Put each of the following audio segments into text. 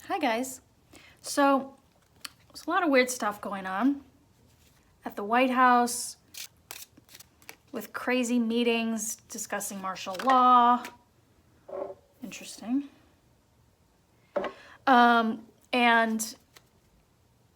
Hi guys. So there's a lot of weird stuff going on at the White House with crazy meetings discussing martial law. Interesting. And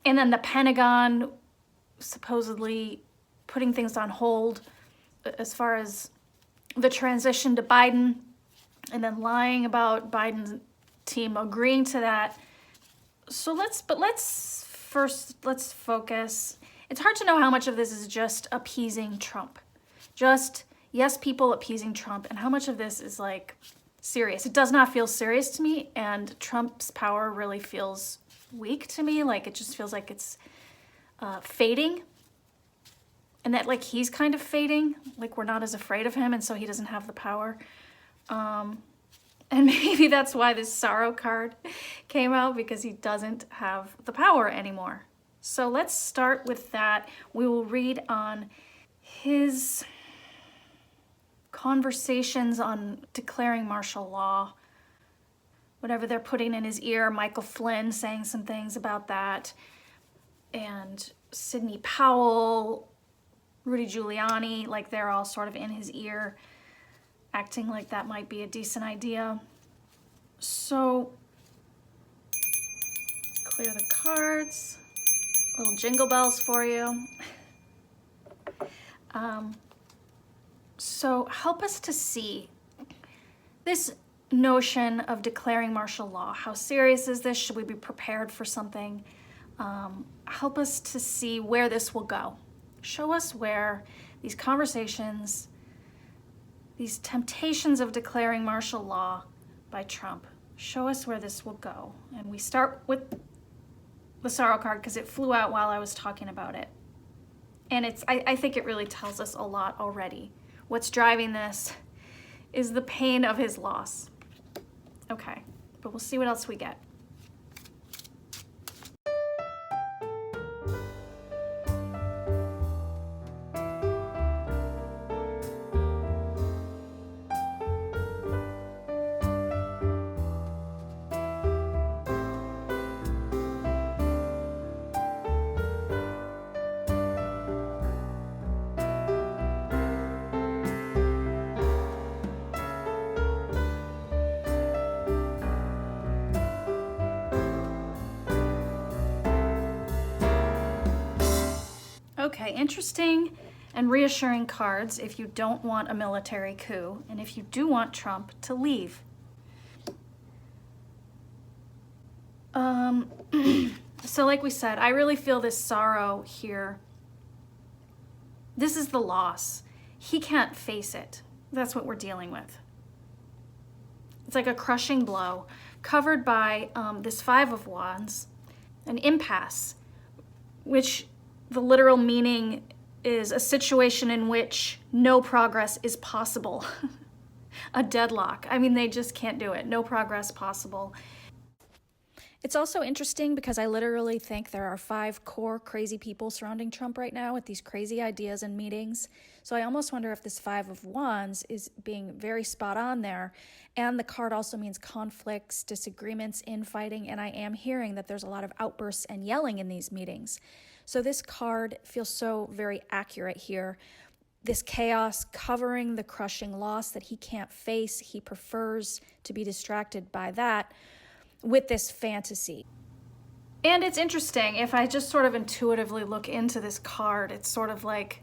then the Pentagon supposedly putting things on hold as far as the transition to Biden, and then lying about Biden's team agreeing to that. So let's focus. It's hard to know how much of this is just appeasing Trump. Just, yes, people appeasing Trump, and how much of this is like serious. It does not feel serious to me, and Trump's power really feels weak to me. Like, it just feels like it's fading, and that like he's kind of fading, like we're not as afraid of him, and so he doesn't have the power. And maybe that's why this sorrow card came out, because he doesn't have the power anymore. So let's start with that. We will read on his conversations on declaring martial law, whatever they're putting in his ear. Michael Flynn saying some things about that, and Sidney Powell, Rudy Giuliani, like they're all sort of in his ear, acting like that might be a decent idea. So, clear the cards. Little jingle bells for you. So help us to see this notion of declaring martial law. How serious is this? Should we be prepared for something? Help us to see where this will go. Show us where these conversations, these temptations of declaring martial law by Trump, show us where this will go. And we start with the sorrow card because it flew out while I was talking about it. And I think it really tells us a lot already. What's driving this is the pain of his loss. Okay, but we'll see what else we get. Okay, interesting and reassuring cards if you don't want a military coup and if you do want Trump to leave. So like we said, I really feel this sorrow here. This is the loss. He can't face it. That's what we're dealing with. It's like a crushing blow covered by this Five of Wands, an impasse, which the literal meaning is a situation in which no progress is possible. A deadlock. I mean, they just can't do it. No progress possible. It's also interesting because I literally think there are 5 core crazy people surrounding Trump right now with these crazy ideas and meetings. So I almost wonder if this Five of Wands is being very spot on there. And the card also means conflicts, disagreements, infighting, and I am hearing that there's a lot of outbursts and yelling in these meetings. So this card feels so very accurate here. This chaos covering the crushing loss that he can't face. He prefers to be distracted by that with this fantasy. And it's interesting, if I just sort of intuitively look into this card, it's sort of like,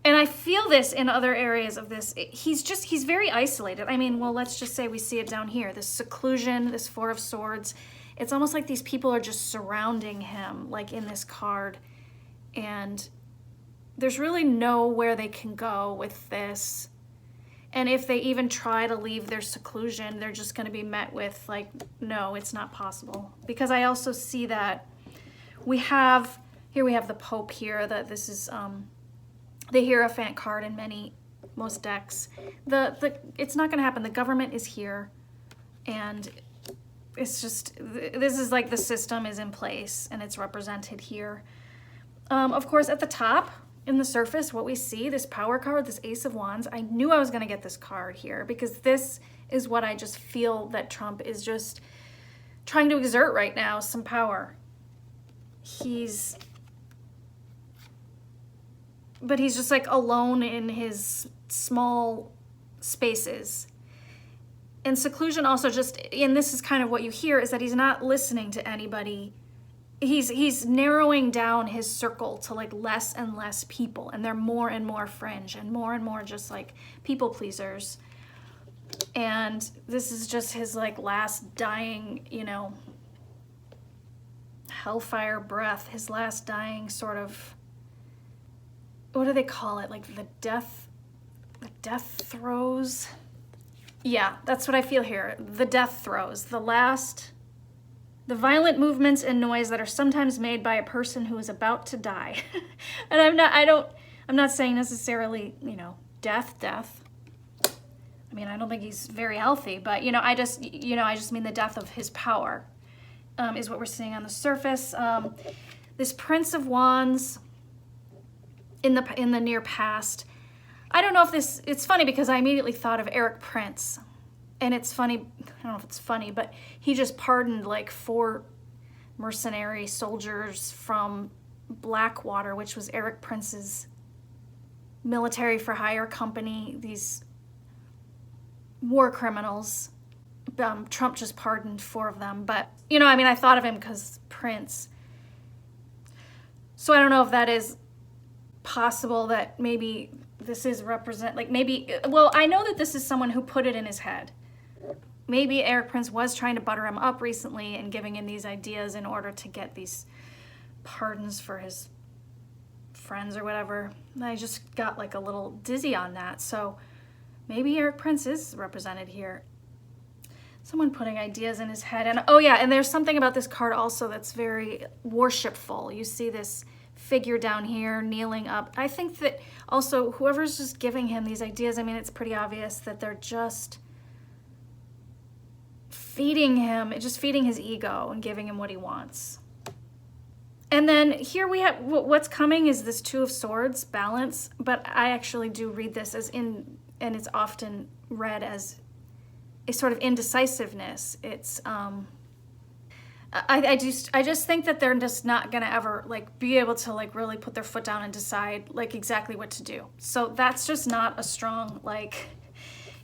and I feel this in other areas of this, he's very isolated. I mean, well, let's just say we see it down here, this seclusion, this Four of Swords. It's almost like these people are just surrounding him, like in this card. And there's really nowhere they can go with this. And if they even try to leave their seclusion, they're just going to be met with like, no, it's not possible. Because I also see that we have the Pope here, that this is the Hierophant card in most decks. It's not going to happen. The government is here, and it's just, this is like the system is in place and it's represented here. Of course, at the top, in the surface, what we see, this power card, this Ace of Wands, I knew I was going to get this card here because this is what I just feel that Trump is just trying to exert right now some power. But he's just like alone in his small spaces. And seclusion also just, and this is kind of what you hear, is that he's not listening to anybody. He's narrowing down his circle to like less and less people, and they're more and more fringe and more just like people pleasers. And this is just his like last dying, you know, hellfire breath, his last dying sort of, what do they call it? Like the death throes. Yeah, that's what I feel here. The death throes, the violent movements and noise that are sometimes made by a person who is about to die. And I'm not saying necessarily, you know, death. I mean, I don't think he's very healthy, but you know, I just mean the death of his power, is what we're seeing on the surface. This Prince of Wands in the near past. I don't know if it's funny because I immediately thought of Eric Prince. And it's funny, I don't know if it's funny, but he just pardoned like 4 mercenary soldiers from Blackwater, which was Eric Prince's military for hire company, these war criminals. Trump just pardoned 4 of them. But, you know, I mean, I thought of him because Prince. So I don't know if that is possible, that maybe this is well, I know that this is someone who put it in his head. Maybe Eric Prince was trying to butter him up recently and giving him these ideas in order to get these pardons for his friends or whatever. And I just got like a little dizzy on that. So maybe Eric Prince is represented here. Someone putting ideas in his head. And oh yeah, and there's something about this card also that's very worshipful. You see this figure down here kneeling up. I think that also whoever's just giving him these ideas, I mean, it's pretty obvious that they're just feeding his ego and giving him what he wants. And then here we have, what's coming is this 2 of Swords, balance, but I actually do read this as and it's often read as a sort of indecisiveness. It's, I just think that they're just not gonna ever like be able to like really put their foot down and decide like exactly what to do. So that's just not a strong, like,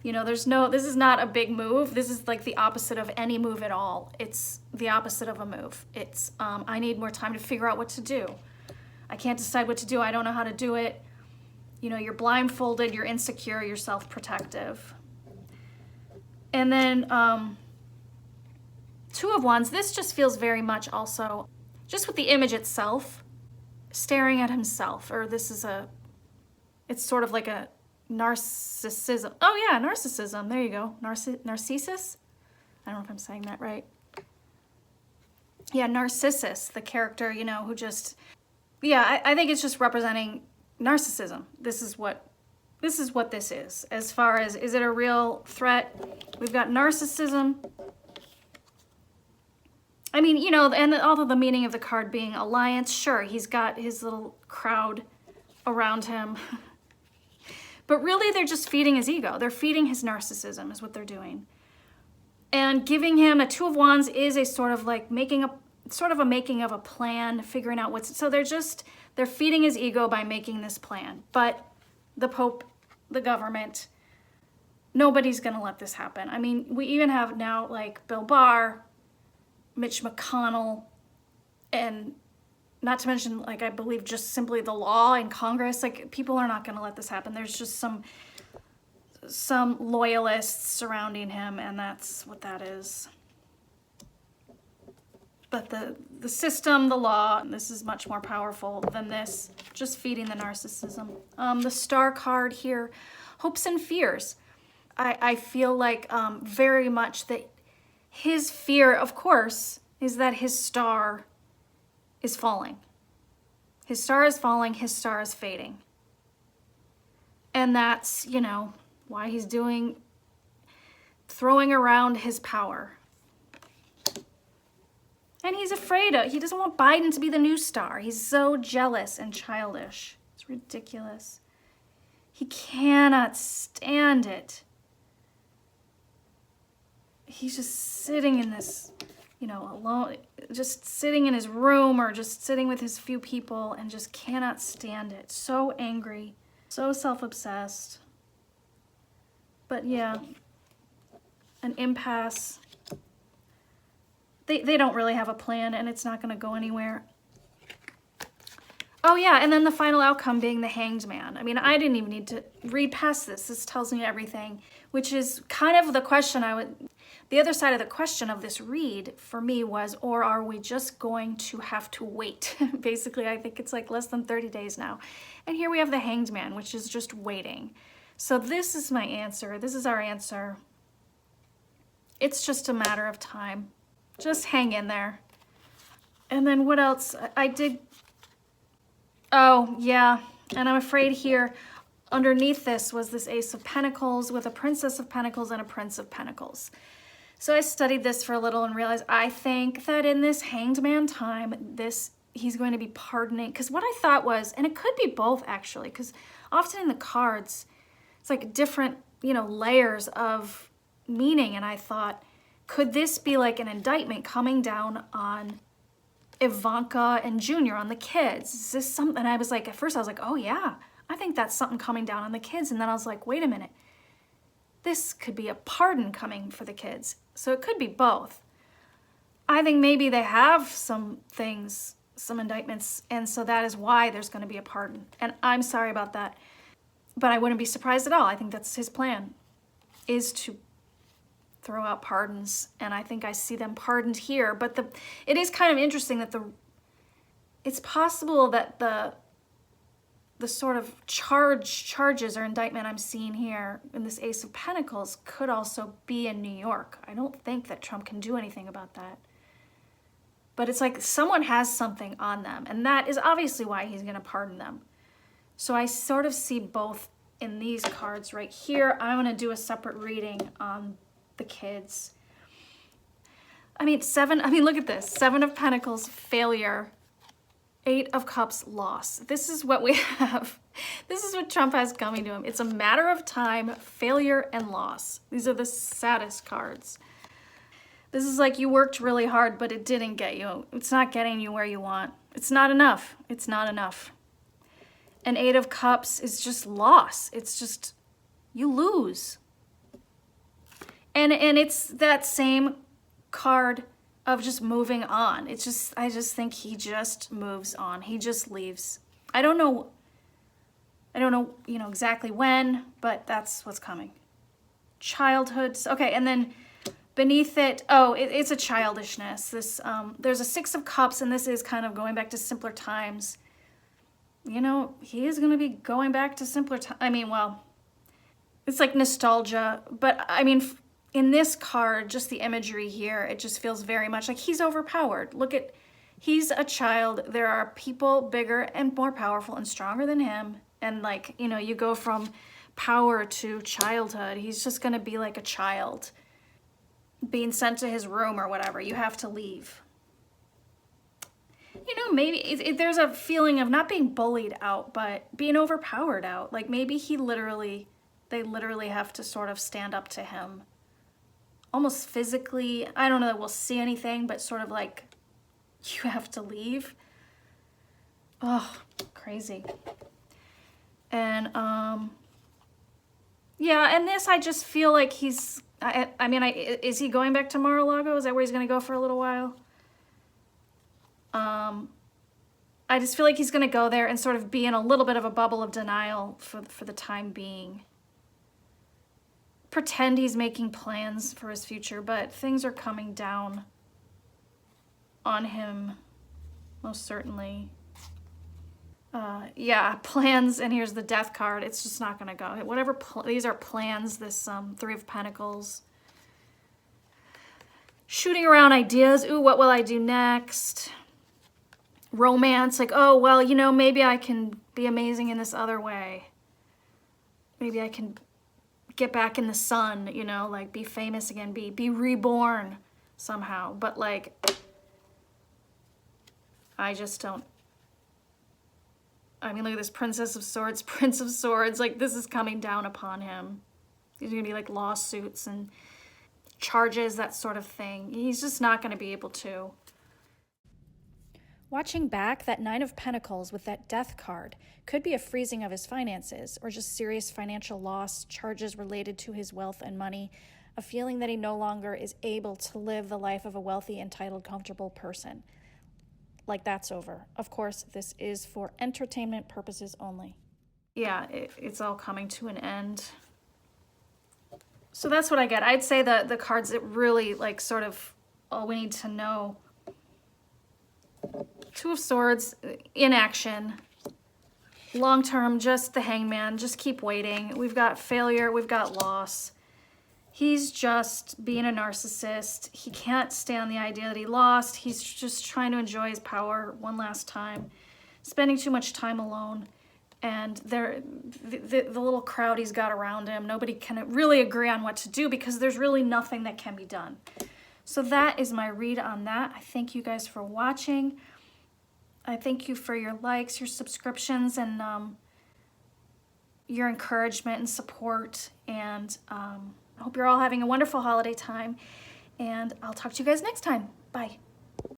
you know, this is not a big move. This is like the opposite of any move at all. It's the opposite of a move. It's, I need more time to figure out what to do. I can't decide what to do. I don't know how to do it. You know, you're blindfolded, you're insecure, you're self-protective. And then, 2 of Wands, this just feels very much also, just with the image itself, staring at himself, or it's sort of like a narcissism. Oh yeah, narcissism, there you go. Narcissus? I don't know if I'm saying that right. Yeah, Narcissus, the character, you know, who just, yeah, I think it's just representing narcissism. This is what this is. As far as, is it a real threat? We've got narcissism. I mean, you know, and although the meaning of the card being alliance, sure, he's got his little crowd around him. But really, they're just feeding his ego. They're feeding his narcissism is what they're doing. And giving him a 2 of Wands is a sort of like making of a plan, figuring out so they're feeding his ego by making this plan. But the Pope, the government, nobody's gonna let this happen. I mean, we even have now like Bill Barr, Mitch McConnell, and not to mention, like, I believe just simply the law in Congress, like, people are not going to let this happen. There's just some loyalists surrounding him, and that's what that is. But the system, the law, this is much more powerful than this, just feeding the narcissism. The Star card here, hopes and fears. I feel like very much that his fear, of course, is that his star is falling. His star is falling, his star is fading. And that's, you know, why he's throwing around his power. And he's afraid he doesn't want Biden to be the new star. He's so jealous and childish. It's ridiculous. He cannot stand it. He's just sitting in this you know, alone, just sitting in his room or just sitting with his few people and just cannot stand it. So angry, so self-obsessed. But yeah, an impasse. They don't really have a plan, and it's not going to go anywhere. Oh yeah, and then the final outcome being the Hanged Man. I mean, I didn't even need to read past this. This tells me everything, which is kind of the question the other side of the question of this read for me was, or are we just going to have to wait? Basically, I think it's like less than 30 days now. And here we have the Hanged Man, which is just waiting. So this is my answer. This is our answer. It's just a matter of time. Just hang in there. And then what else? I did... Oh, yeah. And I'm afraid here, underneath this was this Ace of Pentacles with a Princess of Pentacles and a Prince of Pentacles. So I studied this for a little and realized I think that in this Hanged Man time, he's going to be pardoning. Because what I thought was, and it could be both actually, because often in the cards, it's like different, you know, layers of meaning. And I thought, could this be like an indictment coming down on Ivanka and Junior, on the kids? Is this something? And I was like, at first I was like, oh yeah, I think that's something coming down on the kids. And then I was like, wait a minute. This could be a pardon coming for the kids. So it could be both. I think maybe they have some things, some indictments, and so that is why there's going to be a pardon. And I'm sorry about that, but I wouldn't be surprised at all. I think that's his plan, is to throw out pardons, and I think I see them pardoned here. But it is kind of interesting that it's possible that the sort of charges or indictment I'm seeing here in this Ace of Pentacles could also be in New York. I don't think that Trump can do anything about that. But it's like someone has something on them, and that is obviously why he's going to pardon them. So I sort of see both in these cards right here. I'm going to do a separate reading on the kids. I mean, look at this. 7 of Pentacles, failure. 8 of Cups, loss. This is what we have. This is what Trump has coming to him. It's a matter of time, failure, and loss. These are the saddest cards. This is like you worked really hard, but it didn't get you. It's not getting you where you want. It's not enough. It's not enough. And 8 of Cups is just loss. It's just, you lose. And it's that same card of just moving on. It's just, I just think he just moves on. He just leaves. I don't know, you know, exactly when, but that's what's coming. Childhood. Okay, and then beneath it, it's a childishness. This, there's a 6 of Cups, and this is kind of going back to simpler times. You know, he is going to be going back to simpler times. I mean, well, it's like nostalgia, but I mean, in this card, just the imagery here, it just feels very much like he's overpowered. Look at, he's a child. There are people bigger and more powerful and stronger than him. And like, you know, you go from power to childhood. He's just going to be like a child being sent to his room or whatever. You have to leave. You know, maybe there's a feeling of not being bullied out, but being overpowered out. Like maybe they literally have to sort of stand up to him. Almost physically. I don't know that we'll see anything, but sort of like you have to leave. Oh, crazy. And yeah, and this I just feel like he's, is he going back to Mar-a-Lago? Is that where he's going to go for a little while? I just feel like he's going to go there and sort of be in a little bit of a bubble of denial for the time being. Pretend he's making plans for his future, but things are coming down on him, most certainly. Yeah, plans, and here's the Death card. It's just not going to go. Whatever, these are plans, this 3 of Pentacles. Shooting around ideas. Ooh, what will I do next? Romance, like, oh, well, you know, maybe I can be amazing in this other way. Maybe I can get back in the sun, you know, like be famous again, be reborn somehow. But like, I just don't. I mean, look at this Princess of Swords, Prince of Swords. Like, this is coming down upon him. There's gonna be like lawsuits, and charges, that sort of thing. He's just not going to be able to. Watching back, that Nine of Pentacles with that Death card could be a freezing of his finances or just serious financial loss, charges related to his wealth and money, a feeling that he no longer is able to live the life of a wealthy, entitled, comfortable person. Like, that's over. Of course, this is for entertainment purposes only. Yeah, it's all coming to an end. So that's what I get. I'd say the cards that really, like, sort of all we need to know. Two of Swords, inaction. Long term, just the Hangman, just keep waiting. We've got failure, we've got loss. He's just being a narcissist. He can't stand the idea that he lost. He's just trying to enjoy his power one last time. Spending too much time alone. And the little crowd he's got around him, nobody can really agree on what to do because there's really nothing that can be done. So that is my read on that. I thank you guys for watching. I thank you for your likes, your subscriptions, and your encouragement and support. And I hope you're all having a wonderful holiday time. And I'll talk to you guys next time. Bye.